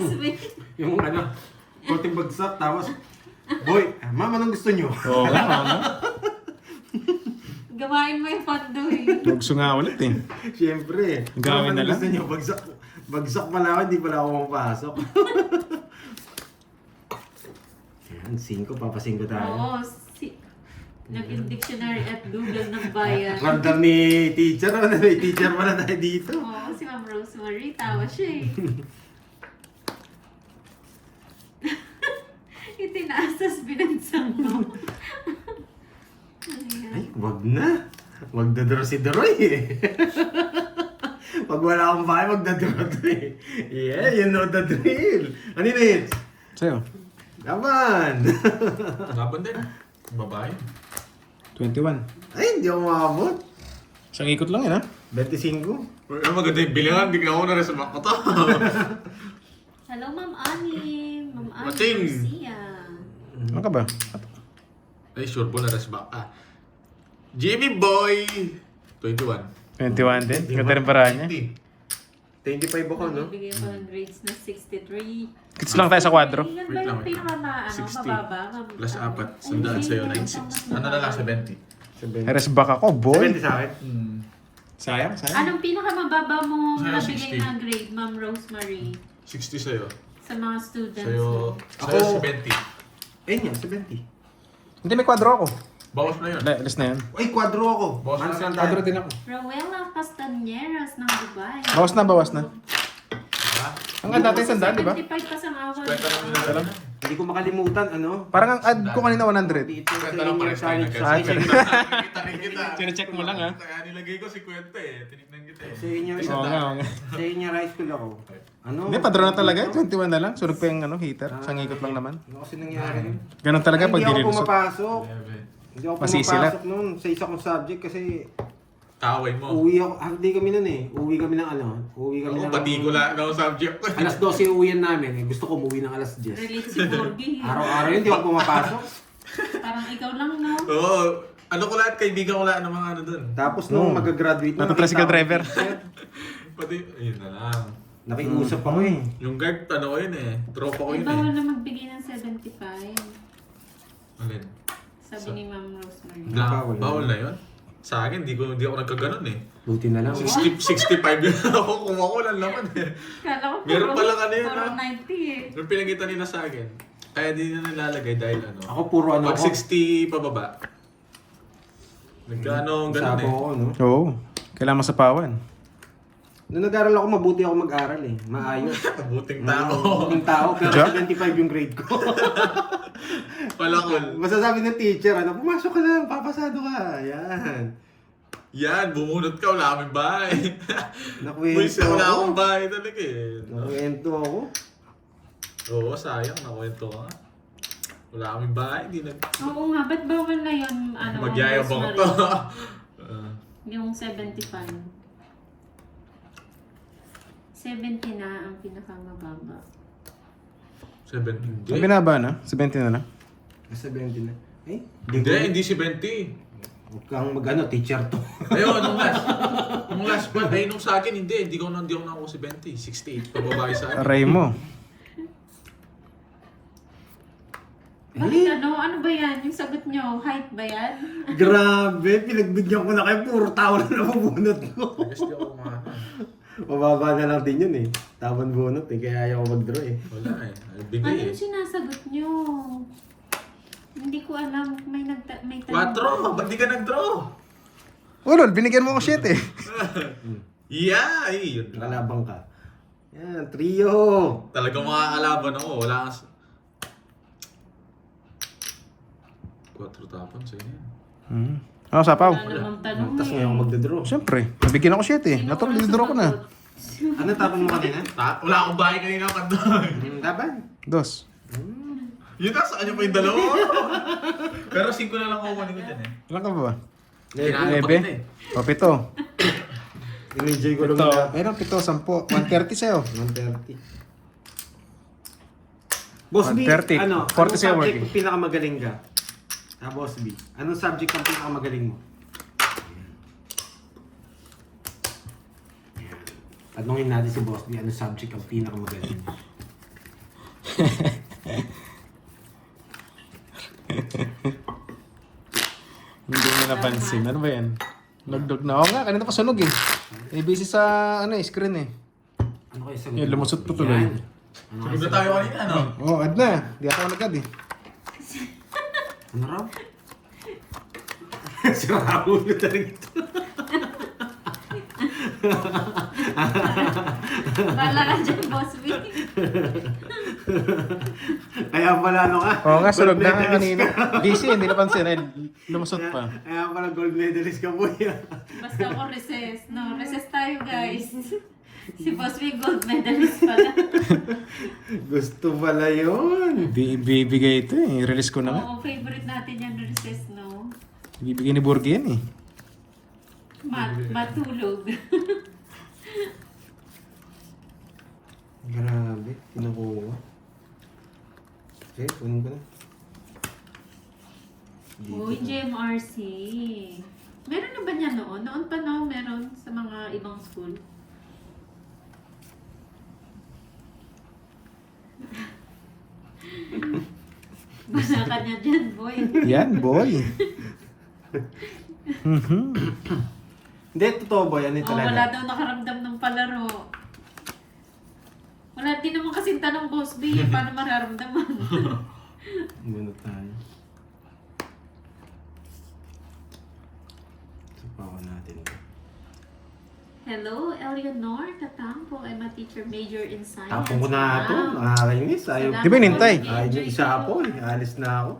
classmate. Yung ano, konting bagsak, tapos, boy, ma'am, anong gusto nyo? Oo nga, mama. Gawain mo yung pondo eh. Tugso nga ulit eh. Siyempre. Gawin Ma'am, na anong lang. gusto nyo? Bagsak pala ako, hindi pala ako mapasok. Yan, 5, papasing ko tayo. Oo, naging dictionary at Google ng bayan. Random ni teacher, ano may teacher pala tayo dito. Oo, si Ma'am Rosemary, tawa siya eh. Itinaasas binansang mo. Ano yan? Ay, wag na. Wag dadro si Droy eh. Pag wala akong bahay, wag dadro eh. Yeah, you know the drill. Ano yun? Sa'yo? Laban! Laban din. Babae. 21. Ay, hindi ako makabot. Isang ikot lang yun ha? 25. Ano maganda yung bilangan, hindi ako na rin sa mako to. Hello, Ma'am Ani. Ma'am Ani Mating. Garcia. Ano ka ba? Ay, sure po na rin sa baka. Jimmy Boy! 21. 21 din? Ganda rin paraan niya. 25 ako, no? Nagbibigay ko ng grades na 63. Kits lang tayo sa kwadro. Yan ba Wait lang, yung wait lang. pinaka 60 mababa? Plus 4. Ay, Sandaan hindi, sa'yo, yung 96. mas Ano na lang, mababa. 70. Heres back ako, boy. 70 sa akin. Sayang, sayang. Anong pinakamababa mo Sa'yo, nabigay 60. na grade, Ma'am Rosemary? 60 sa'yo. Sa mga students Sa'yo, mo? sa'yo Ako- 70. Ayun yan, 70. Hindi, may kwadro ako. Bawas na yun. Alis na yan. Ay, kwadro ako. Boss Manas na- lang Kwadro tayo. din ako. Rowella Castañeras ng Dubai. Bawas na, bawas na. Ha? Ang ganda natin sandaan, di ba? 75 pa sa awal. Kwenta naman nila. Alam. Hindi ko makalimutan, ano? Parang ang ad ko kanina 100. Dito sa Kwenta lang inyong pares tayo challenge ng sa Ah, akin. Kita rin kita. Sine-check mo lang, ha? Kaya nilagay ko si Kwenta eh. Tinignan kita eh. Sa inyo, Oo nga, oo nga. sa inyo high school ako. Ano? Hindi, padro na talaga. 21 na lang. Sunog pa yung heater. Isang ikot lang naman. Ano kasi nangyari? Ganun talaga pag Hindi ako dinilusot. pumapasok. 11. Hindi ako Masisilat. pumapasok noon sa isa kong subject kasi Kaway mo. uwi ako. Hindi kami noon eh. Uwi kami ng ano. Uwi kami Ako, ng... pati ko lang ng subject ko. Alas 12 uwian namin. Eh, gusto ko umuwi ng alas 10. Relate si Borgie. Araw-araw yun, hindi ako pumapasok. Parang ikaw lang, no? Oo. Ano ko lahat, kaibigan ko lahat ng mga ano dun. Tapos nung Oo. mag-graduate na, Natatricycle nakita ko driver. yung teacher. Pati, ayun na lang. Nakiusap ako eh. Yung guard, ano ko yun eh. Tropa ko Eh, yun bawal eh. na magbigay ng 75. Alin? Sabi ni Ma'am Rosemary. Bawal. Bawal na yun? Sa akin, hindi ako nagkaganon eh. Buti na lang. 65 yun ako, kung ako lang naman eh. Kala ko Meron pala kanina, puro no? 90 eh. Yung pinagkita nila sa akin, kaya di na nilalagay dahil ano. Ako puro ano Pag ako. 60 pababa. Nagkano, ganun Sabo eh. ako, no? Oo. Kailangan masapawan. Nung nag-aral ako, mabuti ako mag-aral eh. Maayos. Buting tao. Mabuting tao, pero Diyan? 75 yung grade ko. Palakol. Masasabi ng teacher, ano, pumasok ka lang, papasado ka. Yan. Yan, bumunot ka, wala kaming bahay. Nakwento Uy, wala ako. akong bahay talaga eh. Nakwento ako. Oo, sayang, nakwento ka. Wala kaming bahay, hindi nag... Oo nga, ba't bawal na yun? Ano, Magyayabang Rosemary? to. Yung 75. 70 na ang pinakamababa. 70. Ang binaba na? 70 na lang. 70 na. Eh, Hindi 70. Huwag kang mag-ano, teacher to. Ayun, nung last month, ay nung sa akin, hindi ako na ako 70. 68, pababae sa akin. Aray mo. Bakit ano? Ano ba yan? Yung sagot nyo, height ba yan? Grabe, pinagbigyan ko na kayo, puro tao na nabubunot ko. I guess di ako kumana. Mababa na lang din yun eh. Tawan bunot eh, kaya ayaw ko mag-draw eh. Wala eh. Ay, Ano bigay yung eh. sinasagot nyo? Hindi ko alam. May may 4, ba't di ka nag-draw? Ulol, binigyan mo ko shit eh. Yeah, ay, yun lang. Nakalabang ka. Yan, trio. Talagang makakalaban ako. Wala kang... 4 tapon sa inyo. Ano, sapaw? Wala namang tanong Tapos ngayon ako magdadraw. Siyempre, nabigyan ako shit eh. Sino Natural, ang diddraw ko na. sumagot? Ano tapon mo kanina? Wala akong bahay kanina pa doon. Laban. Dos. Yun na, saan niyo pa yung dalawa? Pero 5 na lang ako kunin ko dyan eh. Ilan ka ba ba? Kailangan pa Nebe? kita eh. O, pito. In-enjoy ko lang Pito. na. Meron, pito, 10. 130 sa'yo. 130. Boss B, 130. ano, 40 anong sa'yo subject working. ang pinakamagaling ka? Boss B, anong subject ang pinakamagaling mo? Tanungin natin si Boss B, anong subject ang pinakamagaling mo? Hindi mo napansin. Ano ba yan? Nagdog na. Oo nga, kanina pa sunog eh. Eh, busy sa screen eh. Ano kayo Yan, lumusot pa tuloy. Sunog na tayo kanina, no? Oo, ad na. Di ako nagad eh. Ano raw? Sira ulo talaga ito. Bala ka dyan, Boss B. Kaya pala ano ka? Oo nga, sunog na gold nga medalist kanina. ka. Busy, hindi napansin. Eh, lumusot pa. Kaya pala gold medalist ka po yan. Basta ako recess. No, recess tayo, guys. Si Boss B, gold medalist pala. Gusto pala yun. Bibigay ito eh. Release ko na nga. Oo, favorite natin yan, recess, no? Bibigay ni Borgie yan eh. Matulog. Grabe, kinukuha. Okay, kunin ko na. Uy, JMRC. Meron na ba niya noon? Noon pa no, meron sa mga ibang school. Basta ka niya dyan, boy. Yan, boy. Hindi, totoo ba yan? Oh, wala daw nakaramdam ng palaro. Wala din naman kasing tanong, Boss B. Paano mararamdaman? Muna tayo. Sapawan natin ito. Hello, Eleanor Katampo. I'm a teacher major in science. Tapong ko na ito. Wow. Nakakainis. Ayaw. Salamat Di ba inintay? po. Ayaw yung Enjoy isa kayo. po. Alis na ako.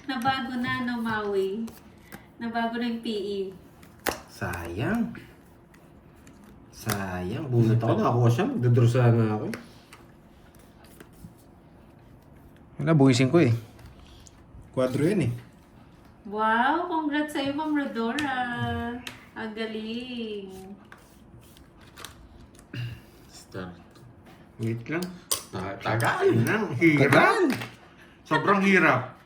Nabago na, no, Maui? Nabago na yung PE. Sayang. Sayang. Bunot ako. Nakakuha siya. Magdudrusa na ako. Wala, buwisin ko eh. Quadro yan eh. Wow, congrats sa'yo, Ma'am Rodora. Ang galing. Start. Wait lang. Tagal. Ang hirap. Sobrang hirap.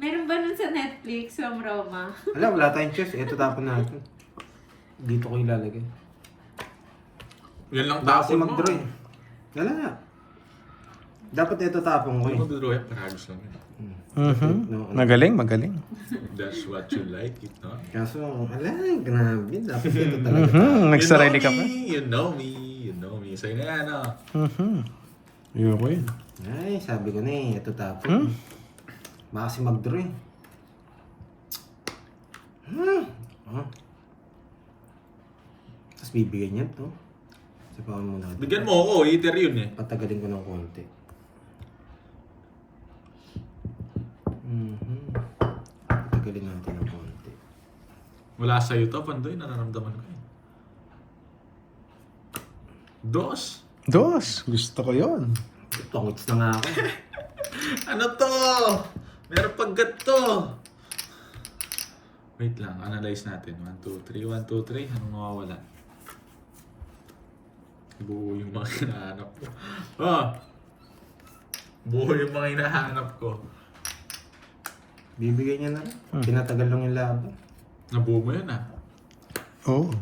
Meron ba nun sa Netflix, Ma'am Roma? Wala tayong chess. Ito tapon natin. Dito ko ilalagay. Yan lang Baka kasi tapon mo. mag-draw eh. Wala nga. Dapat ito tapong ko Ano eh. ko draw yan? Paragos lang yun. Mhm. Magaling, magaling. That's what you like, it, no? Kaso, grabe. Dapat ito talaga. Nagsarili ka pa. You know me. You know me. Sa'yo na yan, no? Ayoko yun. Ay, sabi ko na eh. Ito tapon. Baka kasi mag-draw eh. Tapos bibigyan niya to. Sapawan muna. ito. Bigyan mo ako, eater yun eh. Patagalin ko ng konti. Patagalin natin ng konti. Wala sa'yo to, Pandoy. Nararamdaman ko yun. Dos. Dos. Gusto ko yun. Tongits na nga ako. Ano to? Meron pag to. Wait lang, analyze natin. 1, 2, 3, 1, 2, 3. Anong mawawala? Buo yung mga hinahanap ko. Buo yung mga hinahanap ko. Bibigay niya na rin. Pinatagal lang yung laban. Nabuo mo yun ah. Oo.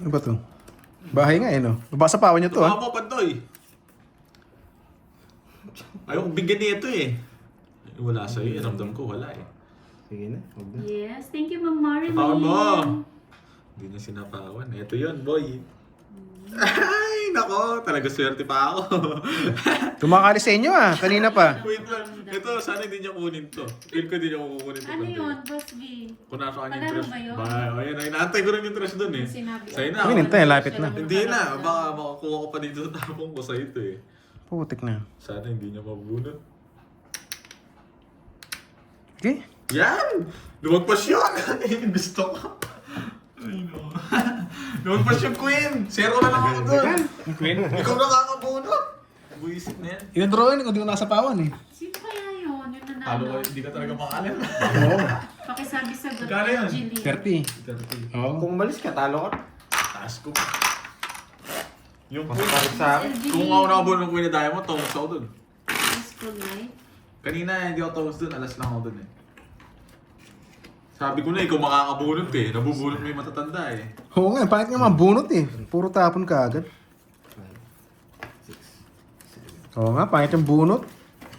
Ano ba to? Bahay nga eh, no? Babasa pa niyo to, Baka ah. mo, Pandoy. Ayaw kong bigyan niya ito eh. Wala sa'yo, ramdam ko wala eh. Sige na. Huwag na. Yes, thank you, Ma'am Marilyn. Napawan mo! Hindi na sinapawan. Ito yun, boy. Ay, nako. Talaga swerte pa ako. Tumakali sa inyo, ah. Kanina pa. Wait lang. Ito, sana hindi niya kunin to. Feel ko hindi niya kukunin to. Ano Pandoy. yun, Boss B? Kung nasa kanya Palaro interest. ba yun? O yan, inaantay ko rin yung interest dun eh. Sinabi ko. Sa'yo na. Kung hinintay, lapit na. Hindi na. Baka makakuha ko pa dito sa tapong ko sa'yo ito eh. Putik na. Sana hindi niya mabunot. Okay. Yan! Lumagpas yun! Yung gusto ko. Ay no. Lumagpas yung queen! Zero na lang ako dun! Queen? Ikaw nakakabunot! Buisit na yan. Inadrawin ko, di ko nakasapawan eh. Sino kaya yun? Yung Talo nanalo? ka, hindi ka talaga makalala. Oo. Pakisabi sa good Magkano yun? Julie. 30. Oo. Kung umalis ka, talo ka. Taas ko. Yung queen. Pasalit sa akin. Kung ako nakabunot ng queen na tayo mo, tawag ako dun. Peaceful night. Kanina hindi ako tawag dun, alas lang ako dun eh. Sabi ko na, ikaw makakabunot eh. Nabubunot mo yung matatanda eh. Oo nga, pangit nga mabunot eh. Puro tapon ka agad. 5, 6, 7. Oo nga, pangit yung bunot.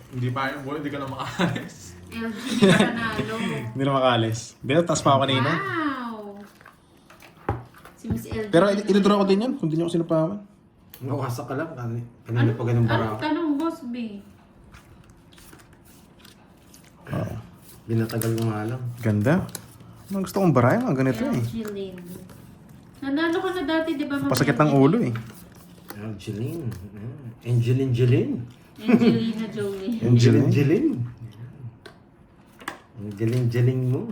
Hindi pa yung bunot, hindi ka na makaalis. LG, hindi ka nanalo. Hindi na makalis. Hindi na, taas pa ako kanina. Wow! Si Miss LG. Pero inidraw ko din yan, kung di niyo ako sinapawan. Nawasak ka lang. Kanina pa ganun bara Anong ako. tanong, boss B? Oo. Binatagal ko nga lang. Ganda. Ang gusto kong baraya, mga ganito eh. LG Lane. Nanalo ka na dati, di ba? Ma'am Pasakit ng LG? ulo eh. Angeline. Angeline Jeline. Angelina Jolie. Angeline Jeline. Ang galing-galing mo.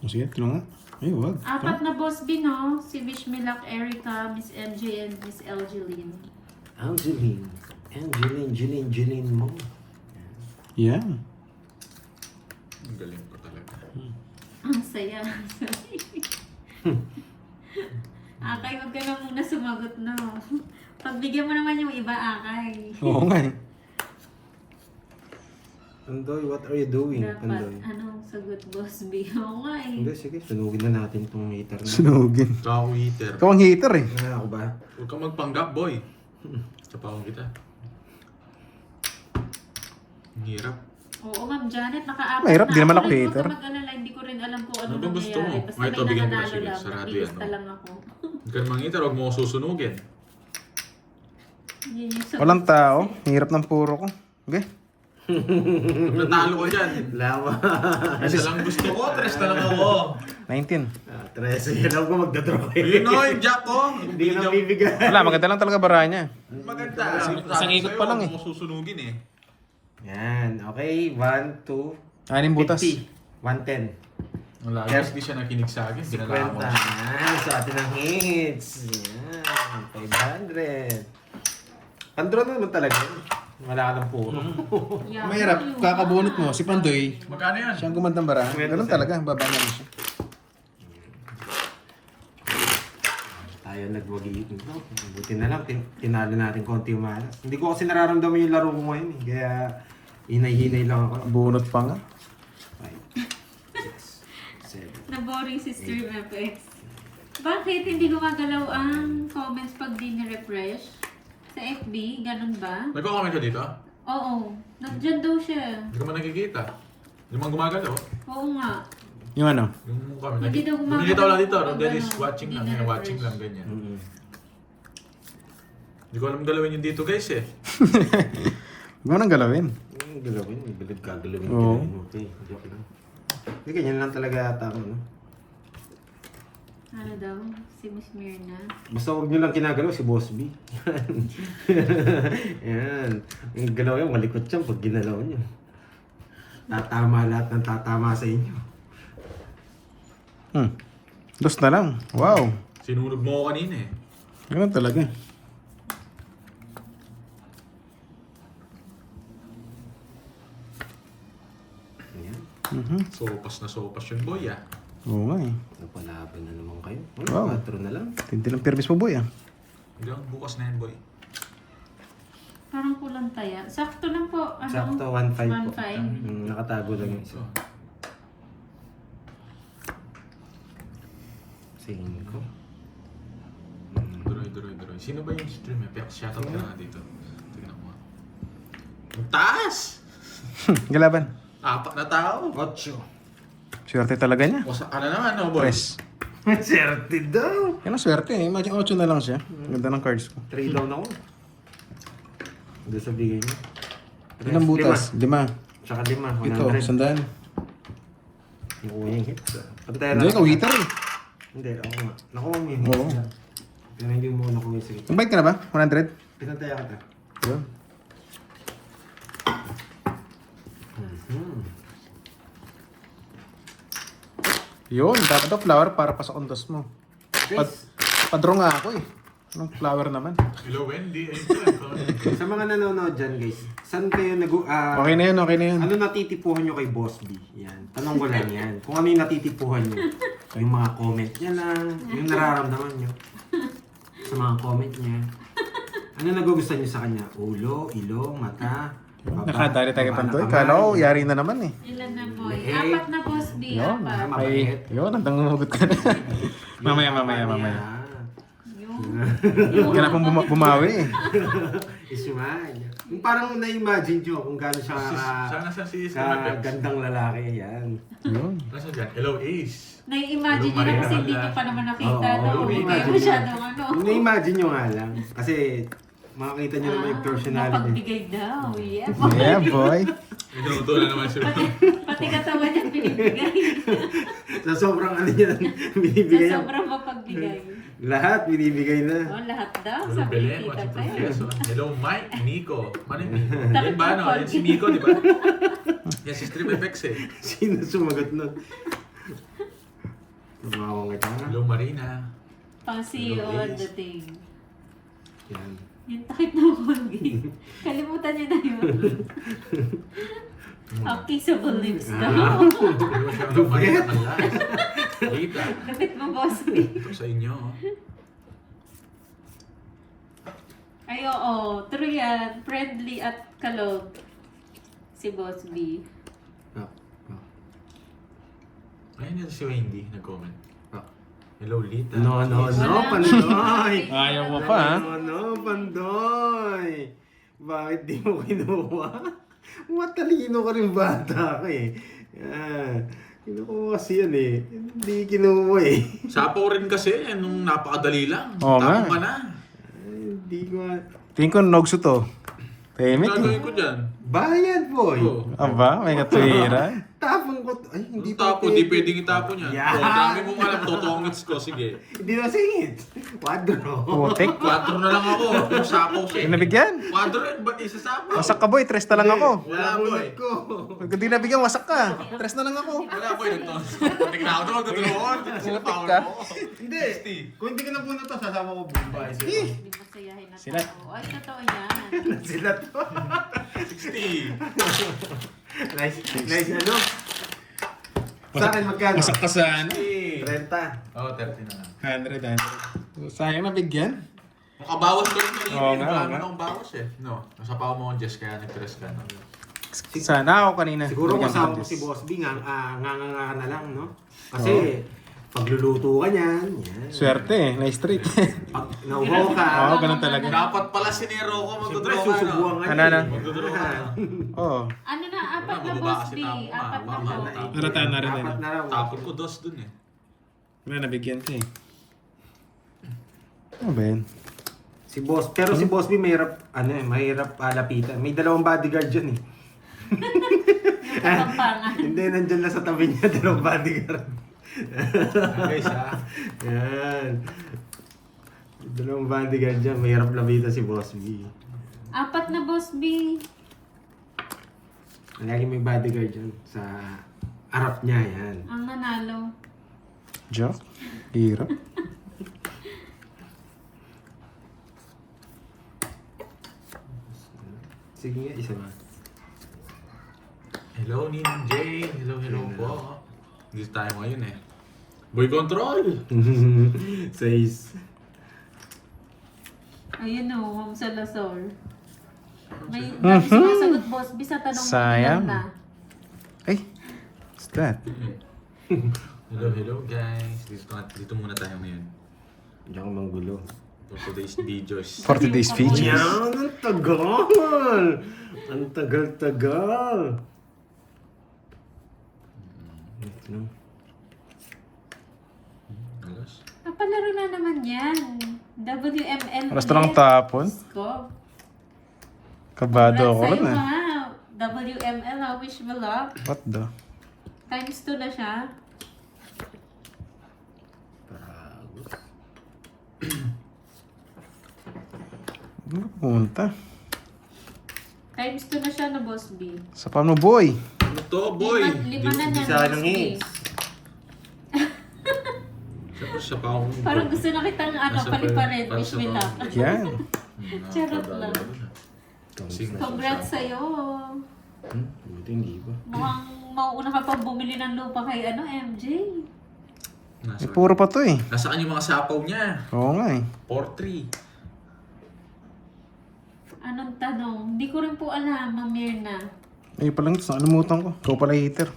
Sige, tino nga. Ay, wag. Apat na boss B, no? Si Wish Milak, Erica, Miss MJ, and Miss LG Lane. Angeline. Jeline mo. Yeah. Ang galing ko talaga. Ang saya. Akay, wag ka na muna sumagot, no? Pagbigyan mo naman yung iba, Akay. Oo nga eh. Pandoy, what are you doing, Dapat, Pandoy? anong sagot, boss B? Oo nga eh. Hindi, sige, sunugin na natin itong hater na. Sunugin. Ikaw ako heater. Ikaw ang hater eh. Ako ba? Huwag kang magpanggap, boy. Sapawan kita. Ang hirap. Oo, Ma'am Janet, naka-apat Mahirap, di naman ako Huwag hater. ka mag-alala, hindi ko rin alam kung ano Ano bang gusto mo? nangyayari. Basta Ay, ito, may bigyan ko na. nananalo Sige, lang. sarado Naglilista yan, lang ako. Huwag ka namang heater, huwag mo ako susunugin. Yun yung sagot. Walang tao. Hirap ng puro ko. Okay. Pag natalo ko dyan. Lama. Isa lang gusto ko, tres na lang ako. 19. 13, alam ko magdadraw Yun o, yung jack ko. Hindi na bibigyan. Wala, maganda lang talaga baraya niya. Maganda. Isang ikot pa lang eh. Huwag mo susunugin eh. Yan, okay. 1, 2, Anim butas. 50. 110. Ang lagos, di siya nakinig sa akin. 50. Binala ko. Yan, sa atin ang hits. Yan, 500. Pandro naman talaga. Wala ka ng puro. Yeah, Mahirap. yun. Kakabunot mo. Si Pandoy. Magkano yan? Siya ang gumandang bara. Ganun talaga. Baba na rin siya. Tayo nagwagi ito. Buti na lang, tinalo natin konti yung malas. Hindi ko kasi nararamdaman yung laro ko ngayon eh. Kaya hinay-hinay lang ako. Bunot pa nga. 5, 6, 7. Naboring si Stream FX. Bakit hindi gumagalaw ang comments pag di ni-refresh? Sa FB, ganun ba? Nagko-comment ka dito? Oo. Nandyan daw siya. Hindi ka man nakikita. Hindi man gumagalaw. Oo nga. Yung ano? Yung comment. Hindi daw gumagalaw. Nakikita ko lang dito. Pag Rodel is ano, watching lang. hindi Yan, na-refresh. watching lang. Ganyan. Mm-hmm. Hindi ko alam galawin yung dito guys eh. Huwag mo nang galawin. Yung galawin, may bilid gagalawin. Oo. Okay, joke lang. Hindi, ganyan lang talaga ata ako, no? Ano daw? Si Miss Mirna. Basta huwag nyo lang kinagalaw si Boss B. Yan. Yung galaw yan, malikot yan pag ginalaw nyo. Tatama lahat ng tatama sa inyo. Dos na lang. Wow. Sinunog mo ako kanina eh. Ganun talaga. Ayan. Sopas na sopas yun boy ah. Oo nga eh. Napalaban na naman kayo. Wow. 4 na lang. Tindi lang permis mo boy ah. Hanggang bukas na yan boy. Parang kulang taya. Sakto lang po. Ano? Sakto, 1.5 po. 1.5. Nakatago lang yung isa. So, 5. duroy. Sino ba yung stream eh? Shoutout ka na dito. Tignan mo. Ang taas! Galaban. 4 na tao. 8. Swerte talaga niya. O sa ano naman no boy? Tres. Swerte daw. Yan ang swerte eh. Imagine 8 na lang siya. Ganda ng cards ko. 3 down ako. Doon sa bigay niyo. Ilang butas? 5. Tsaka 5, 100. Ito, 100. Nakuha yung hits. Pantay Hindi, ikaw hitter eh. Hindi, ako nga. Nakuha mo yung hits. Oo. Pero hindi mo nakuha yung hits. Nag-bike ka na ba? 100? Pinantaya ka ta. Yun. Yun, dapat daw flower para pa sa ondos mo. Guys, Padro nga ako eh. Anong flower naman? Hello Wendy. Ayun ka. sa mga nanonood dyan guys, saan kayo Okay na yun, okay na yun. ano natitipuhan nyo kay Boss B? Yan. Tanong ko lang yan. Kung ano yung natitipuhan nyo. Yung mga comment niya lang. Yung nararamdaman nyo. Sa mga comment niya. Ano nagugustuhan nyo sa kanya? Ulo, ilong, mata, Nakadali tayo kay Pandoy. Kala ko, yari na naman eh. Ilan na boy? Eh. 4 na boss B. Yun. 4. Ay, yun, ang tangungugot ka na. mamaya. Huwag ka na pong bumawi eh. Ismail. Yung parang na-imagine nyo kung gano'n siya Sana sa si Scarpet. gandang lalaki yan. Yun. Nasa dyan? Hello, Ace. Nai-imagine nyo na kasi hindi nyo pa naman nakita. Oo, No? Hindi kayo masyadong ano. Na-imagine nyo nga lang. Kasi makakita nyo naman yung personality. Mapagbigay daw. Yeah. Yeah, boy. May tinutulan naman siya. Pati katawan niya binibigay. Sa sobrang ano yan, Sa binibigay yan. sobrang mapagbigay. Lahat binibigay na. Oh, lahat daw. Hello, Sabi ni Belen. Tita What's your Pe. professor? Hello, Mike. Nico. Mano yung Nico? Takot Yan ba, no? na Yan si Nico, di ba? Yan si Strip FX eh. Sino sumagot nun? Tumawang kita. Hello, Marina. Pang CEO on the thing. Yan. Yung takip na Colgate. Kalimutan niyo na yun. Ang kissable lips daw. Hello, siya. Hello, Marina Kalas. Rita. Kapit mo, boss B. Ito sa inyo. oh. Ay, oo. True yan. Friendly at kalog. Si Boss B. Ah, ah, Ayun yun si Wendy, nag-comment. ah. Hello, Lita. No, Wala. Pandoy! Ayaw mo pa, ha? No, Pandoy! Bakit di mo kinuha? Matalino ka rin bata ka eh. Yan. Kinukuha kasi yan eh. Hindi kinuha eh. Sapaw rin kasi, nung napakadali lang. Oo nga. Tapos ka na. Ay, hindi ko Tingin ko nogso to. Ang Tahimik eh. gagawin ko dyan. Bayad, boy! Oo. Aba, may katuwiran. Tapong ko. Ay, hindi Hindi tapo, di pwedeng itapon yan. Yan. Oh, dami mong alam, totongits ko. Sige. Hindi na singit. Quadro. Putik. 4 na lang ako. Kung sapaw siya. Yung nabigyan. 4 rin, ba't isa sapaw? Wasak ka boy, 3 na lang ako. Wala, boy. Bunot ko. Pag di nabigyan, wasak ka. 3 na lang ako. Wala boy, nagtons. Patik na ako doon, tutulungan. Sinapawan ka. mo. Hindi. Kung hindi ka na bunot to, sasama ko Bombay. Hindi masayahin na Sila. tao. Ay, totoo yan. Sila to. 60. Nice ano? Sa akin magkano? Wasak ka sa ano? 30. Oo, 30 na lang. 100. Sayang nabigyan. Makabawas ko rin kanina. Oo nga, oo Wala nga. akong bawas eh. No, nasapaw mo ang Jess kaya nag-press ka. No? Sana ako kanina. Siguro Nabigyan kasama ka ko ng si Diyos. Boss B, nga na lang, no? Kasi, pagluluto ka niyan, yan. Swerte eh, na-street. Pag nauhaw ka, Oo, ganun talaga. Dapat pala sinero ko siyempre magdodraw ka. susubuan ka Ano, ano? Magdodraw ka. Oo. Ano na, 4 na Mababa Boss kasi B. tapo, 4 na mababa. po. Narata na rin. Apat na raw. Tapon ko dos dun eh. Wala, nabigyan ka eh. Ano ba yan? Si Boss, pero si Boss B mahirap lapitan. May 2 bodyguard dyan eh. Kapampangan. Hindi, nandyan lang sa tabi niya, 2 bodyguard. Guys ha. Yan. 2 bodyguard dyan, mahirap lapitan si Boss B. 4 na Boss B. Lagi may bodyguard dyan sa harap niya, yan. Ang nanalo. Joke? Hirap. Sige nga, isa ba? Hello, Ninong Jay. Hello, hello po. Dito tayo ngayon eh. Boy Control! 6. Ayun o, Ma'am Salazar. May dami sumasagot Boss B sa tanong mo Sayang. ilan na. Ay, what's that? Hello, hello guys. Dito muna tayo ngayon. Diyan ka manggulo. For today's videos. For today's features. Yan, ang tagal! Ang tagal-tagal! Alas. Napalaro na naman yan. WML. Oras na lang tapon. Ko. Kabado ako rin Sa'yo eh. ha. WML, I wish me luck. What the? Times 2 na siya. Ano punta? Times 2 na siya na Boss B. Sa paano boy? Ano to, boy? Lima na di niyan, sana Boss ng B. hits. Siyempre siya pa akong... Parang gusto na kitang paliparin. Para Wish sa me pa- luck. Yan. Charot lang. Sing- Congrats sa'yo. Buti hindi ba? Mukhang mauuna ka pa bumili ng lupa kay MJ. Nasa, Eh, puro pa to eh. Nasaan yung mga sapaw niya? Oo nga eh. 4-3. Anong tanong? Hindi ko rin po alam, Ma'am Mirna. Ay, palang ito. Nakalimutan ko. Ikaw pala hater.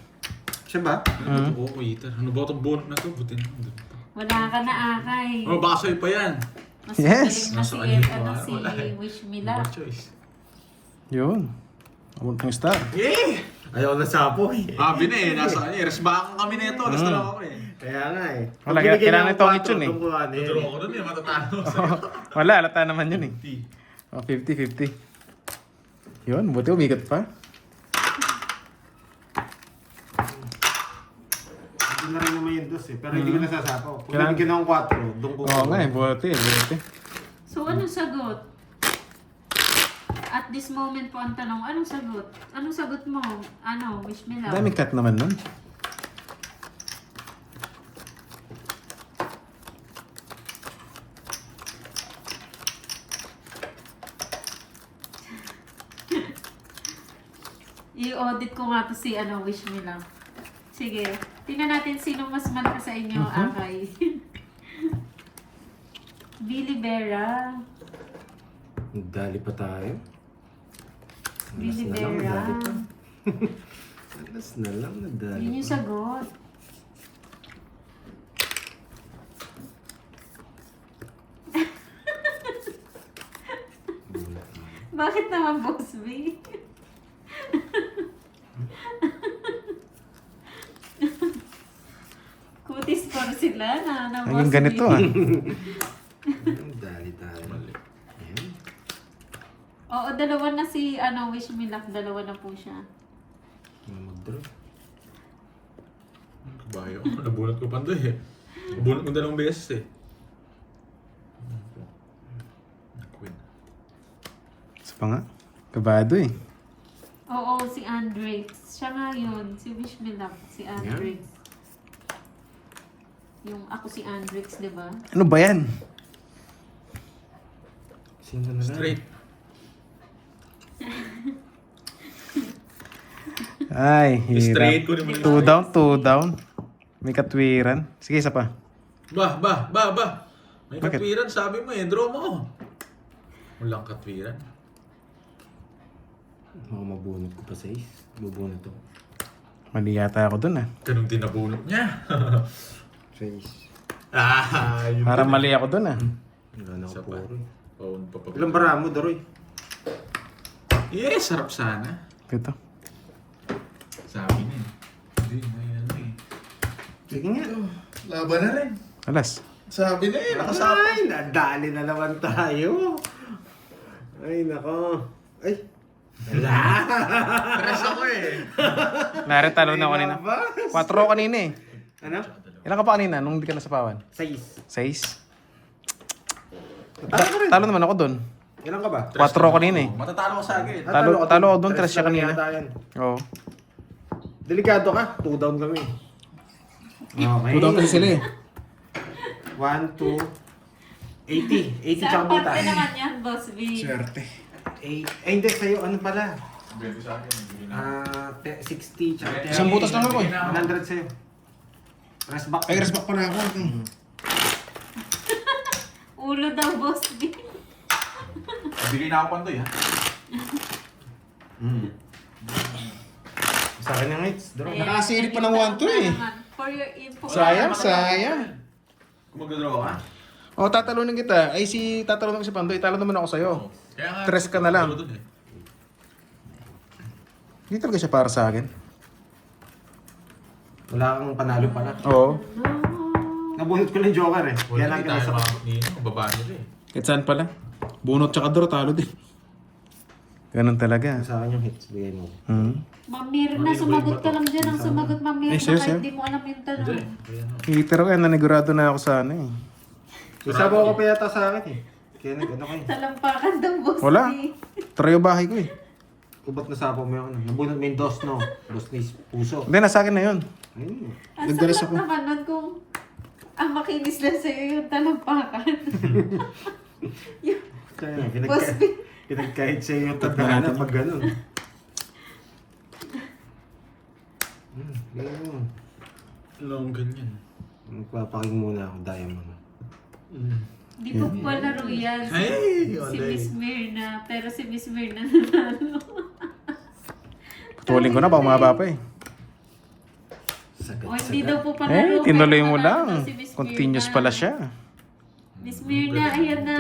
Siya ba? Ano ba ito? Waiter. Ano ba itong bonus na ito? Buti na. Wala ka na, Akay. Oh, baka sa'yo pa yan. Mas Yes. magaling na si, Nasa kanya ano, pa, si wala eh. Wish Me More Luck. choice. Yun. Abot ng star. Eh! Ayaw na sapo eh. Sabi na eh, nasa kanya. Resbakan kami na ito. Nasa lang ako eh. Kaya nga eh. Wala, Pag binigyan kailangan niya itong ng itsun eh. 4, kukuha na Tuturo yun ko dun eh, matatalo sa'yo. Wala, alata naman yun eh. 50. Oh, 50-50. Yun, buti umigat pa. Hindi na rin naman yung dos eh. Pero hindi ko nasasapo. Kung Kailangan- binigyan ng 4, doon ko. Oo nga eh, buti. So, anong sagot? At this moment po ang tanong, anong sagot? Anong sagot mo? Ano, Wish Me Luck? Daming cut naman nun. I-audit ko nga to si ano, Wish Me Luck. Sige, tingnan natin sino mas malakas sa inyo, Akay. Billy Vera. Dali pa tayo. Billy na lang, Vera. dali pa. Alas na lang, nadali Yun yung pa. sagot. Bakit naman, Boss B? Kutis pa sila na Boss Hanggang B. ganito ah. Dali tayo. Ayan. Oo, dalawa na si ano, Wish Me Luck. Dalawa na po siya. Mag-draw. Kabayo. Nabunot ko pa doon eh. Nabunot ko 2 beses eh. Queen. Isa pa nga. Kabado eh. Oo, si Andrix. Siya nga yun. Si Wish Me Luck. Si Andrix. Yung ako si Andrix, di ba? Ano ba yan? Sino na lang? Straight. Ay, Straight hirap. ko naman. 2 down. May katwiran. Sige, isa pa. Ba. May Bakit? katwiran, sabi mo eh. Draw mo. Walang katwiran. Mga mabunot ko pa sa is. Mabunot to. Mali yata ako dun ah. Ganun din nabunot niya. Sa is. Yun Parang din. mali ako dun ah. Wala na Isa ako pa. puro eh. Paun pa pa. Ilang bara mo, Daroy? Yes, sarap sana. Ito. Sabi niya eh. Hindi, may ano eh. Sige nga. Laban na rin. Alas. Sabi na eh, nakasapa. Ay, nadali na naman tayo. Ay, nako. Ay. Wala. Tres ako eh. Nari, talo na ako kanina. 4 ako kanina eh. Ano? Ilan ka pa kanina nung hindi ka nasapawan? 6. 6? Talo ka rin. Talo naman ako dun. Ilan ka ba? 4 ako kanina eh. Matatalo ko sa akin. Talo ako doon, tres siya kanina. Oo. Delikado ka. 2 down kami. Okay. 2 down kasi sila eh. 1, 2, 80. 80 Saan tsaka butas. parte naman yan, Boss B? Swerte. Ay, hindi. Sa'yo, ano pala? Bento sa akin. Hindi na. 60 tsaka Isang butas lang ako eh. 100 sa'yo. Rest back. Ay, respect pa na ako. Ulo daw, Boss B. Bigay na ako pandoy ha. Sa akin yung hits. Draw. Ayan, Nakasilip pa ng nandito 1-2 eh. naman. For your info. Sayang. Kung magdodraw ka. O, tatalunin kita. Ay, tatalunin ko si Pandoy. Talo naman ako sa'yo. Kaya nga. Tres ka na lang. talo dun eh. Hindi talaga siya para sa akin. Wala kang panalo pala. Oo. Nabunot ko lang joker eh. Wala Yan ang hindi tayo kinasa. makakot nino. Baba nila eh. Kahit saan pala. Bunot tsaka draw, talo din. Ganun talaga. Sa akin yung hits. Bigay mo. Ma'am Mirna, sumagot ka lang dyan. Ang sumagot, Ma'am Mirna, Eh, sure, kahit sure. di mo alam yung tanong. Hater ako yan. Nanigurado na ako sa ano eh. Sabaw ka pa yata sa akin eh. Kaya nag-ano kayo. Talampakan daw, Boss Wala. B. Trayo bahay ko eh. Ubat na sabaw mo yung ano. Nabunot mo yung dos, no? Dos na puso. Hindi, nasa akin na yun. Ayun. Ang Nagdalas sarap ako. naman nun kung ang makinis lang sa'yo yung talampakan. Kaya Boss B. pinagkahit sa'yo yung tadhana pag gano'n. Ganyan. Long ganyan. Magpapaking muna ako, diamond. Di po laro yan. Ay, Si wala Miss eh. Mirna. Pero si Miss Mirna nanalo. Putulin ko na, baka mababa pa eh. Sagad, O, hindi sagad. daw po palaro. Tinuloy pero mo nanalo lang. daw si Miss Continuous Mirna. pala siya. Miss Mirna, ayan na.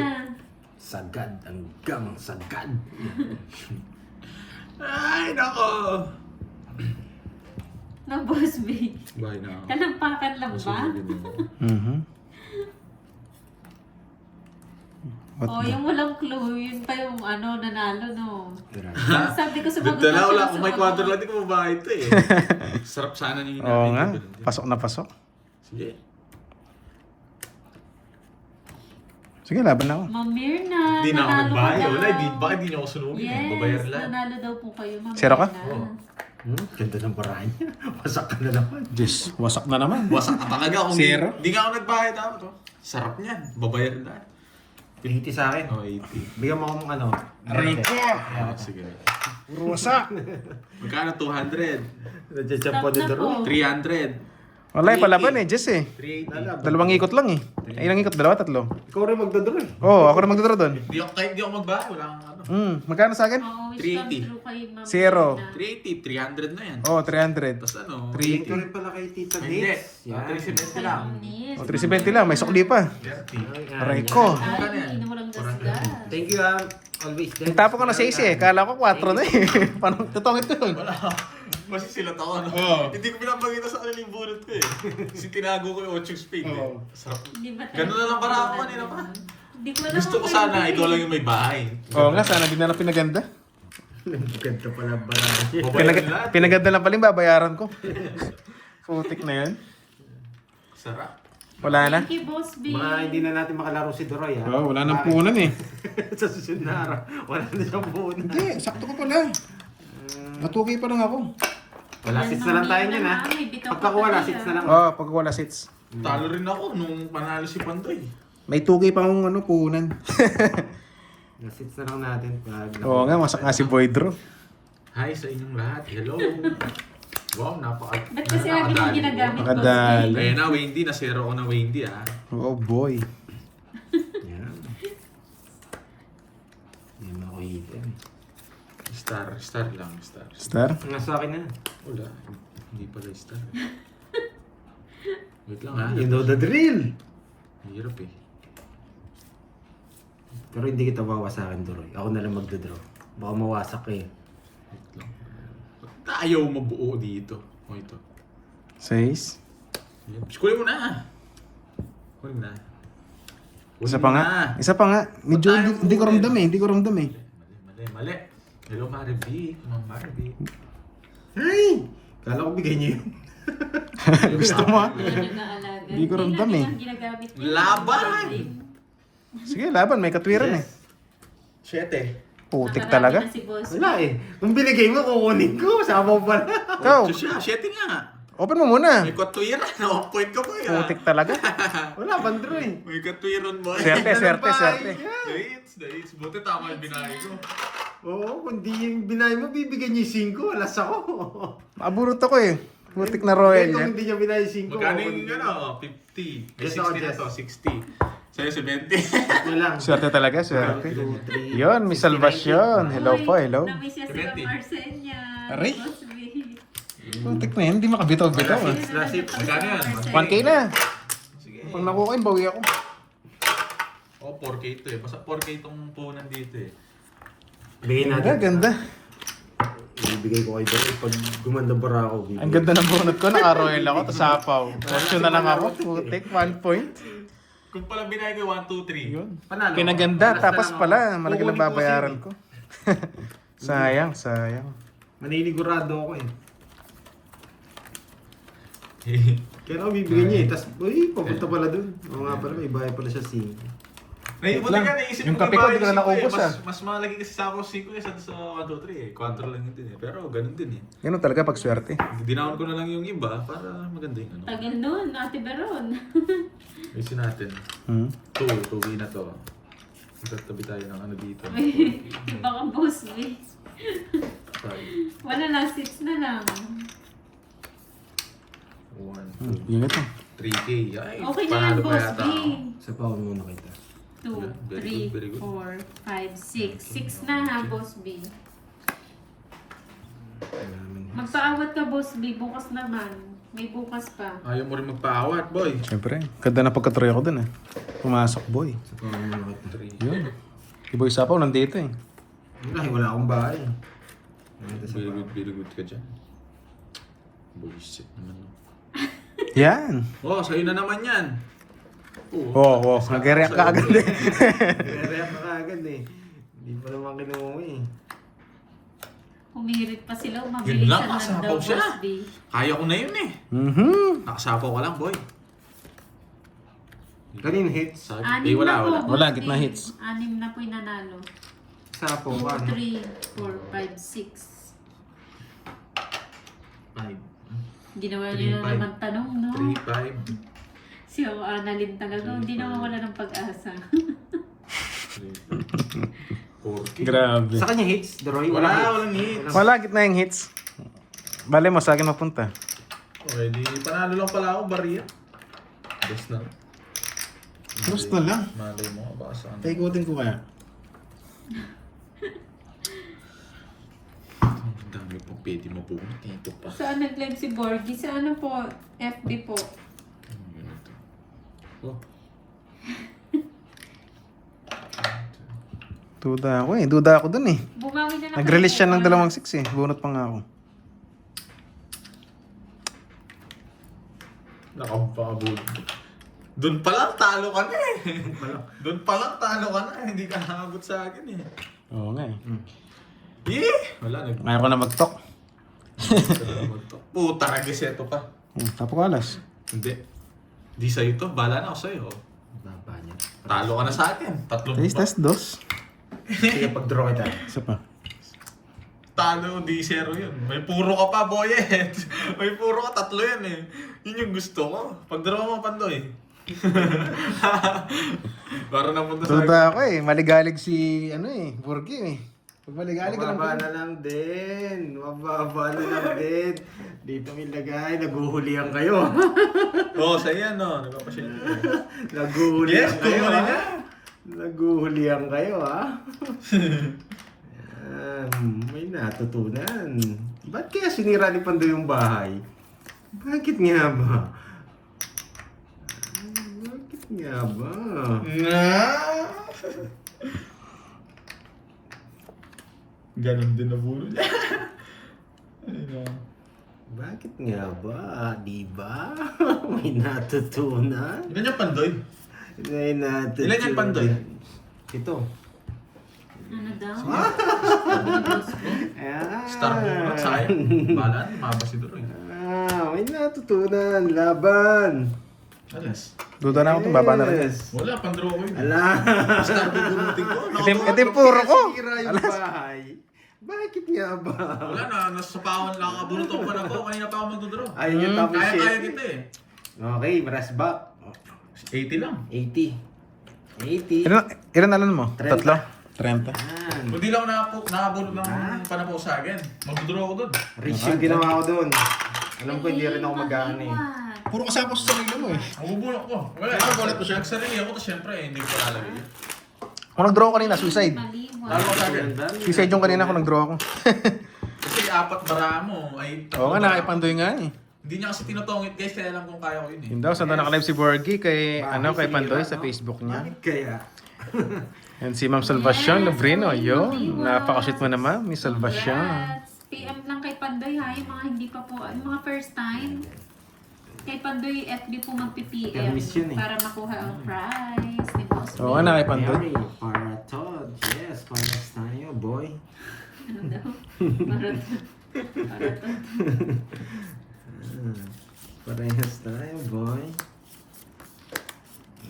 Sagad hanggang sagad. Ay, nako! Na Boss B. Bahay na ako. Kalampakan lang ba? Mhm. What O, yung walang clue, yun pa yung nanalo, no? Grabe. Sabi ko sumagot Ganda na na siya wala. ng Kung may sumagot. kwadro lang, di ko mabahay ito eh. Sarap sana niya Oo hinahit. nga. Pasok na pasok. Sige. Sige, laban na ako. Ma'am Mirna, Hindi na ako nanalo nagbahay. ka Wala, daw. bakit di niyo ako sunugin? Yes, Babayaran lang. nanalo daw po kayo, Ma'am Zero ka? Mirna. Oo. Ganda ng barahan niya. Wasak ka na naman. Diyos, wasak na naman. Wasak ka talaga. Kung Zero? Di nga ako nagbahay dapat. Oh. Sarap niyan. Babayaran lang. 80 sa akin. Oh, 80. Bigyan mo akong Aray ko! Ah, sige. Puro wasak! Magkano? 200. Nadjadjampo Stop ni na Doro. po. 300. Wala, palaban eh, Jess eh. 380. Dalawang ikot lang eh. Ay, ilang ikot? Dalawa, tatlo? Ikaw rin magdadro eh. Oo, ako na magdodro doon. Kahit di ako magbahay. Wala kang ano. Magkano sa akin? Oo, wish 380. come true kay Ma'am Zero. Mirna. 380. 300 na yan. Oo, 300. Tapos ano? Thank you rin pala kay Tita Hindi. Nix. Ah, 370 Kay lang. Ma'am Nis. O, 370 lang, may sukli pa. 30. Aray ko. Ay, inom mo lang gasgas. Thank you always. Nagtapo ko na 6 eh. Kala ko 4 na eh. Paano? Totoong ito yun. Wala. Kasi sila ako, no? Hindi ko pinapagita sa kanila yung bunot ko eh. Kasi tinago ko yung 8 spade eh. Sarap. Hindi ba Ganun na lang para ako kanina pa. Hindi ko alam Gusto ko kung sana, pwede. ikaw lang yung may bahay. Oo nga, sana din na lang pinaganda. Ganda pala barahan niya. Babayaran lahat. Pinaganda lang pala yung babayaran ko. Putik na yan. Sarap. Wala na. Thank you, Boss B. Mga hindi na natin makalaro si Doroy ha. Oo, wala nang puhunan eh. Sa susunod na araw, wala na siyang puhunan. Hindi, sakto ko pala. Natuki pa lang ako. Wala seats na lang tayo niyan ha. Pagka wala seats na lang. Oo, pag wala seats. Talo rin ako nung panalo si Pandoy. May tuki pa akong puhunan. Na seats na lang natin. Oo nga, masak nga si Boydro. Hi sa inyong lahat. Hello. Wow, Ba't kasi lagi mong ginagamit, Boss B? Nakadali. Ayun na, Wendy. Nasero ko na Wendy ah. Oh boy. Yan. Yan ako hita. Star lang, star. Star? Nasa akin na. Wala. Hindi pala star. Wait lang ha. You know the drill. Hirap eh. Pero hindi kita wawasakin, Doroy. Ako na lang magdodraw. Baka mawasak ka eh. Wait lang. Ba't ayaw mabuo dito? O ito. 6. Yan. Kunin mo na. Kunin mo na. Kunin Isa mo pa nga. na. Isa pa nga. Medyo Ba't tayo hindi ko kukunin? ramdam eh. Hindi ko ramdam eh. Mali. Hello, Maribik. Ma'am Maribik. Ay! Kala ko bigay niyo yun. Gusto mo ah. Wala nag-aalaga. Hindi ko ramdam lagi eh. ang ginagamit niya. Laban! Sige, laban. May katwiran eh. 7. Putik Nakarami talaga. na si Boss B. Wala eh. Kung binigay mo, kukunin ko. Sama mo pala. Ikaw, Siya, 7 nga. open mo muna. May katwiran. Off point ka pa ya. Putik talaga. Wala, bandro eh. May katwiran mo. Swerte. Dates. Buti tama yung binahe ko. Oo, kung di yung binay mo, bibigyan niyo yung 5. Alas ako. Aburot ako eh. Putik na royal Kung yan. hindi niya binay yung 5. Magkano yung 50? May Yes, 60 na yes. to, 60. Sa'yo 70. Wala lang. Swerte talaga, swerte. 2, 3. Yon, may salvasyon. Hello po, hello. Namiss siya si 20. Ma'am Arsenia. Aray. Boss B. Putik na yan. Hindi makabitaw-bitaw ah. Last hit. Magkano yan? 1K na. Sige. Pag nakuha ko, bawi ako. Oh, 4K ito eh. Basta 4K itong punan dito eh. Bigay Ganda, natin. ganda. Ibibigay ko kay Doroy. Pag gumanda bara ako, bibigay. Ang ganda ng bunot ko. Naka-royal ako, tapos sapaw. Fortune na lang ako. Putik, 1 point. Kung palang binahe ko 1, 2, 3. Yun. Panalo. Kinaganda, Last na tapos lang ako. pala, malaki lang Kukunin ko babayaran kasi ko. sayang. Maninigurado ako eh. Kaya ako bibigyan niya eh. Tapos, uy, papunta pala dun. Oo nga pala, may bahay pala siya 5. Naisip lang. Yung kape ko, di ko na naubos, ah. Mas malagi kasi sa ako 5 kaysa sa 1, 2, 3 eh. 4 lang yun din eh. Pero ganun din eh. Ganun talaga pag swerte. Dinaon ko na lang yung iba para maganda yung ano. Tagal nun, Ate Baron. Ayusin natin. Hmm? 2 na to. Magtatabi tayo ng ano dito. Baka Boss B. 5, Wala na, 6 na lang. 1, Yun ito. 3K. Ay, Okay na yan, panalo pa Boss yata B. ako. Sa pa ako muna kita. 2, Very 3, good. 4, 5, 6. 6 na ha, Boss B. Magpaawat ka, Boss B. Bukas naman. May bukas pa. Ayaw mo rin magpaawat, boy. Siyempre, ganda na pagka-try ako dun eh. Pumasok boy. Sa pamamalit na 3. Yun. Si Boy Sapaw nandito eh. Wala akong bahay. Nandito sa bahay. Very good ka dyan. Bullshit naman. Yan. Oh, sa'yo na naman yan. Oo, nag-react ka agad eh. React na agad eh. Hindi pa naman kinuha eh. Humirit pa sila. Yun Mabilisan lang, lang nakasapaw daw, siya. Boss B. Kaya ko na yun eh. Nakasapaw ka lang, boy. Kanina hits. Sabi, Anim wala, na po, wala. Boss Wala, B. gitna hits. 6 na po yung nanalo. Sapo 2, ka. 3, 4, 5, 6. 5. Ginawa 3, niyo na 5. naman tanong, no? 3, 5. Si Annalyn talaga, hindi na mawala ng pag-asa. 4. Grabe. Sa kanya hits, Doroy. Walang hits. Wala, gitna yung hits. Bale mo, sa akin mapunta. Okay, di panalo lang pala ako, Baria. Best na. Best na lang. Malay mo, baka saan. Paikutin ko kaya. Ang dami pong pwede mo po. Dito pa. Saan nag-live si Borgie? Sa ano po? FB po. Yun ito. Oh. Duda ako dun eh. Bumawi na lang. Nag-release siya kayo. ng 2-6 eh. Bunot pa nga ako. Nakapabul. Doon pa lang talo ka na eh. Doon pa lang talo ka na eh. Hindi ka nakabot sa akin eh. Oo nga eh. Wala, Ayaw ko na mag-talk. Puta, regiseto pa. Tapukalas. Hindi. Di sa'yo to. Bala na ako sa'yo. Baba niya. Talo ka na sa akin. Tatlong Test 2. Sige, pag-draw kita. Isa pa. Talo, di zero yun. May puro ka pa, boyet. May puro ka, tatlo yan eh. Yun yung gusto ko. Pag-draw mo, Pandoy. Para napunta sa Duda ako eh. Maligalig si, Borgie eh. Pag maligalig ka lang Mababa na lang din. Mababa na lang din. Dito may lagay. Naguhulihan kayo. Oo, sa'yo yan, no? Nagpapasyente. Naguhulihan Yes, kayo, tumuli ha? na. Naguhulihan kayo, ha? May natutunan. Ba't kaya sinira ni Pandoy yung bahay? Bakit nga ba? Bakit nga ba? Ganon din na bulo niya. Ayun. Bakit nga ba? Di ba? May natutunan. Ilan yung Pandoy? May natutunan. Ilan yan, Pandoy? Ito. Ano daw? Ah. Star Bonus, sayang. Balan, mabas ito rin. May natutunan. Laban. Alas. Duda na ako itong baba na rin. Yes. Wala, pandraw ko yun. Ala. Star bubunutin ko. Ito yung puro ko. Sinira yung bahay. Bakit nga ba? Wala na, nasa pawan lang ako. Bunutin ko na ako. Kanina pa ako magdodraw. Ayun yung top Kaya shit. kita eh. Okay, brass back. 80 lang. 80. 80. Ilan alam mo? 30. 30. Yan. Hindi lang ako nakabulot ng panapaw sa akin. Magdodraw ako doon. Rich yung ginawa ko doon. Alam ko hindi rin ako mag-ano eh. Puro kasama sa sarili mo eh. Ang bubulot ko. Wala, nakabulat ko siya. Nagsarili ako, tapos syempre hindi ko palalagay yun. Ako nag-draw kanina, suicide. Lalo ko sa akin. Suicide yung kanina ako nag-draw ako. Kasi 4 bara mo ay Oo nga, nakakipandoy nga eh. Hindi niya kasi tinutongit guys, kaya alam kung kaya ko yun eh. Yun daw, saan daw nakalive si Borgie kay, Bakit kay sinira, Pandoy no? sa Facebook niya. Bakit kaya? And si Ma'am Salvacion Lobrino, yun. Napakashoot mo naman, Miss Salvacion. Congrats! PM lang kay Pandoy ha, yung mga hindi pa po, yung mga first time. Kay Pandoy FB po magpi-PM Permis yun eh. para makuha ang prize ni Boss B. Oo nga, kay Pandoy. Mary, Paratod. Yes, paras tayo, boy. Ano daw? Para to. Parehas tayo, boy.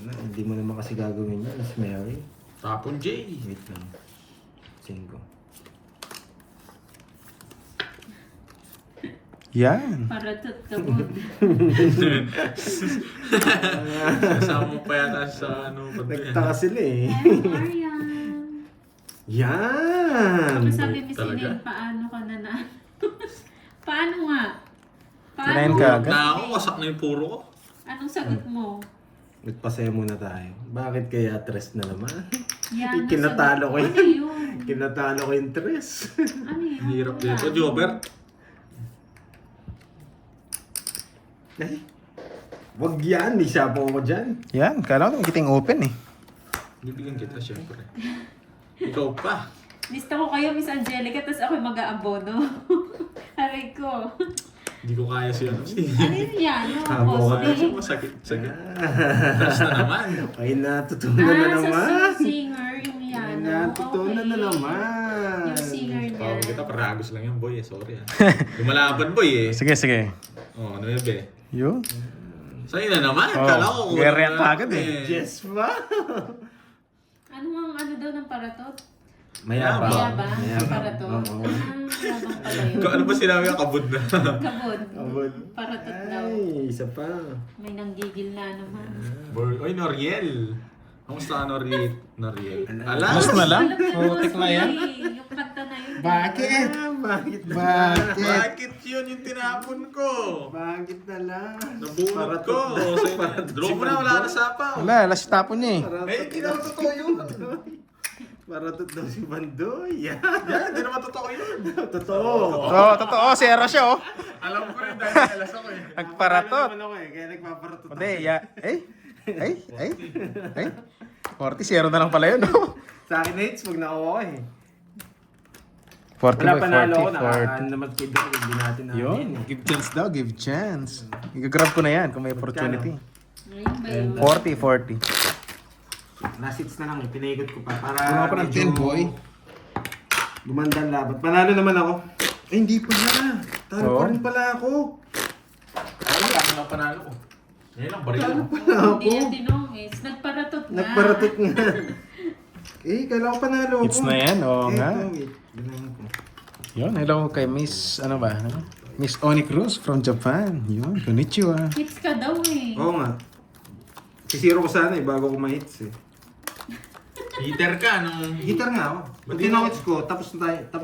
Hindi mo naman kasi gagawin yun, Miss Mary. Tapon J. Wait lang. 5. Yan. Para to kabod. Kasama mo pa yata sa ano. Nagtaka sila eh. Hey, Marian! Yan! Ano sabi ni Talaga? Sinel, paano ka na? Paano nga? Kinain ka agad? Na ako, wasak na yung puro ko. Anong sagot mo? Nagpasaya muna tayo. Bakit kaya tres na naman? Yan, Kinatalo ko Ano yun. yun? Kinatalo ko yung tres. Ano yun? Hirap dito, Jobert. Ay, wag yan. May sapo ko dyan. Yan, kala ko kiting open eh. Bibigyan kita, syempre. Ikaw pa. Lista ko kayo, Miss Angelica, tapos ako mag-aabono. Aray ko. Hindi ko kaya siya. Ano yun yan? Tama Yung ka. Cosby? Masakit. Tapos na naman. Ay, natutunan na Sa naman. singer, yung Ay, yan. natutunan na naman. Yung singer niya. Tawag kita, paragos lang yan, boy. Sorry ah. Lumalaban, boy eh. Sige, sige. Oh, 9. Yun. Sa'yo na naman. Oh, Kala ko. gere ka agad eh. Yes ba? Ano ang ano daw ng paratot? Mayabang. Mayabang? Mayabang. Paratot? Oo. Mayabang pala yun. Ano ba sinabi ka? Kabod na. Kabod. Abot. Paratot daw. Ay, isa pa. May nanggigil na naman. Oy, Noriel. Kamusta ka, Noriel? Ala? Mas na lang? Alam mo, Putik na yan. Yung kanta na yun. Bakit? Bakit na? Bakit? Bakit yun yung tinapon ko? Bakit na lang? Nabunot ko. Paratot Draw mo na, wala na sapaw. Wala, last tapon niya eh. Eh, hindi naman totoo yun. Paratot daw si Bandoy. Yan. Yan, hindi naman totoo yun. Totoo. Totoo, zero siya oh. Alam ko yun dahil alas ako eh. Nagparatot. Ano naman ako eh, kaya nagpaparatot. Hindi, ya. Ay. 40, zero na lang pala yun oh. Sa akin Nates, wag nakuha ko eh. 40 Wala boy, panalo ko, 40, nakakaan naman kay Doc, hindi natin namin. Yun, give chance daw, give chance. Igagrab ko na yan kung may opportunity. Ayun ba yun? 40. Last hits na lang eh, pinaikot ko pa. Para Wala pa ng 10 boy. Gumanda ang laban. Panalo naman ako. Ay, hindi pala. Talo Oo. pa rin pala ako. Ay, ano lang panalo ko. Ngayon lang, baril Talo ako. pala Hindi ako. yan tinongis. Nagparatot na. Nagparatot nga. Eh, kailangan ko panalo ako. Hits na yan, oo nga. Ito, wait. Ganahin ko. Yun, hello kay Miss, ano ba? Miss Oni Cruz from Japan. Yun, konnichiwa. Hits ka daw eh. Oo nga. Sisiro ko sana eh, bago ko ma-hits eh. Heater ka, no? Gitar nga ako. Pag tinokits ko, tapos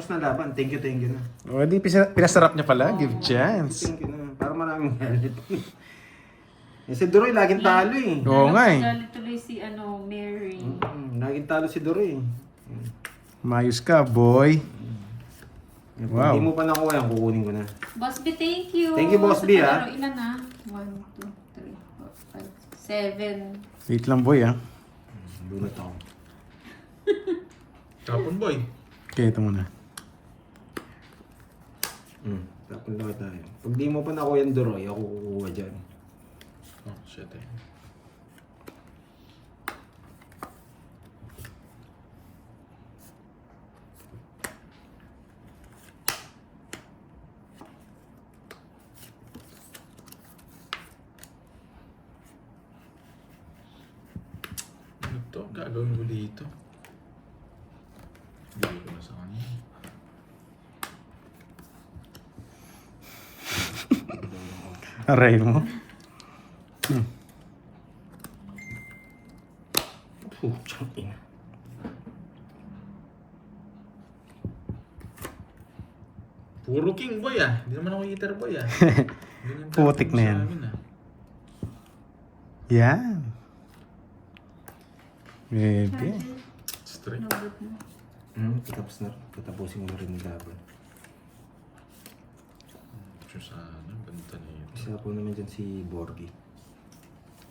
na laban. Thank you na. O, di pinasarap niya pala. Give chance. Thank you na. Para maraming galit. Eh, si Duroy, laging talo eh. Oo nga eh. Galit tuloy si Mary. Laging talo si Duroy. Mayos ka, boy. Wow. Wow. Hindi mo pa nakuha yan, kukunin ko na. Boss B, thank you. Thank you, Boss B, Sa ah. palaro, ilan na? 1, 2, 3, 4, 5, 7. Wait lang, boy, ah. Bunot ako. Tapon, boy. Okay, ito muna. Tapon lang tayo. Pag di mo pa nakuha yan, Duroy, ako kukuha dyan. Oh, shit eh. Ano to? Gagawin ko dito. Bigay ko na sa kanya. Aray mo. Puchang ina. Puro king boy ah. Hindi naman ako heater boy ah. Ganyan Putik tapon na sa yan. amin, ah. Yan. Bebe. Straight. Nabot mo. Tatapusin mo na rin yung laban. Diyos ano, ganda na yun. Isa po naman dyan si Borgie.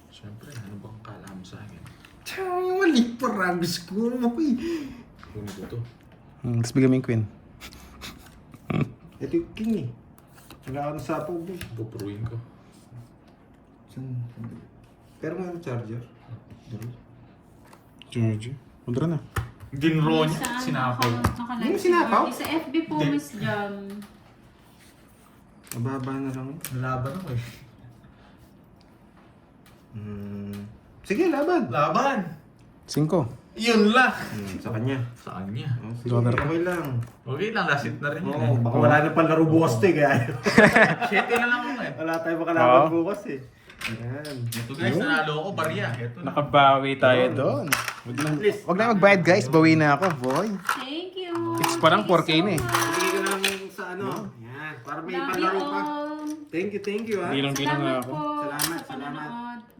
Siyempre, ano bang kala mo sa akin? Tsang, mali paragos ko. Uy. Kunin ko to. Tapos bigyan mo yung queen. Ito yung king eh. Wala ka na sapaw ba? Pupuruin ko. Pero nga yung charger. Georgie. Mudra na. Ginro niya. Saan? Sinapaw. Naka-live Yung si sinapaw? Gordy. Sa FB po, Hindi. Miss Jam. Mababa na lang. Laban ako eh. Sige, laban. Laban! 5. Yun lang! Sa kanya. Sa kanya. Oh, sige, Dollar. okay lang. Okay lang, last hit na rin yun Oo, eh. baka wala na pang laro bukas to eh. Kaya Shit, na lang ako eh. wala tayo makalaban Oo. bukas eh. Ayan. Ito guys, nanalo ako, barya. Ito na. Nakabawi tayo doon. Wag na magbayad guys, bawi na ako, boy. Thank you. It's parang Thank you 4K na eh. much. Bigay ko na lang sa ano. Yan. Para may Love you palaro pa. all. Thank you ah. Bilang-bilang na Salamat ako. po.